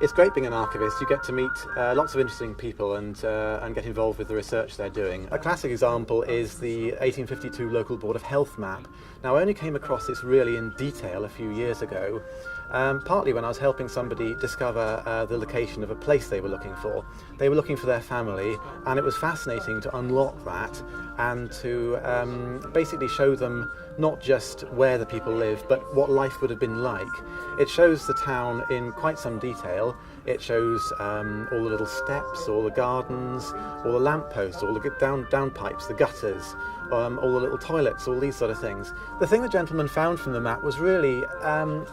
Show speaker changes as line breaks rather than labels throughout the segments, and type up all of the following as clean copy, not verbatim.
It's great being an archivist. You get to meet lots of interesting people and get involved with the research they're doing. A classic example is the 1852 Local Board of Health map. Now, I only came across this really in detail a few years ago, partly when I was helping somebody discover the location of a place they were looking for. They were looking for their family, and it was fascinating to unlock that and to basically show them not just where the people live, but what life would have been like. It shows the town in quite some detail. It shows all the little steps, all the gardens, all the lampposts, all the downpipes, the gutters, all the little toilets, all these sort of things. The thing the gentleman found from the map was really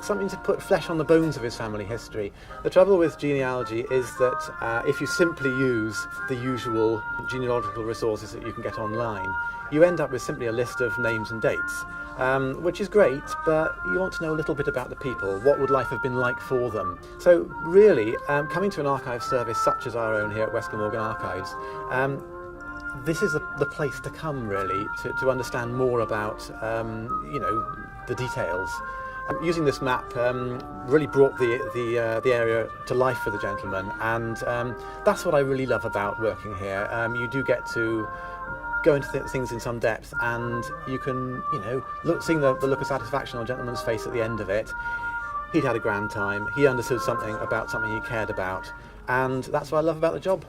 something to put flesh on the bones of his family history. The trouble with genealogy is that if you simply use the usual genealogical resources that you can get online, you end up with simply a list of names and dates, which is great, but you want to know a little bit about the people. What would life have been like for them? So really, coming to an archive service such as our own here at West Glamorgan Archives, this is the place to come, really, to understand more about, the details. Using this map really brought the area to life for the gentleman, and that's what I really love about working here. You do get to go into things in some depth, and you can, seeing the look of satisfaction on a gentleman's face at the end of it. He'd had a grand time. He understood something about something he cared about, and that's what I love about the job.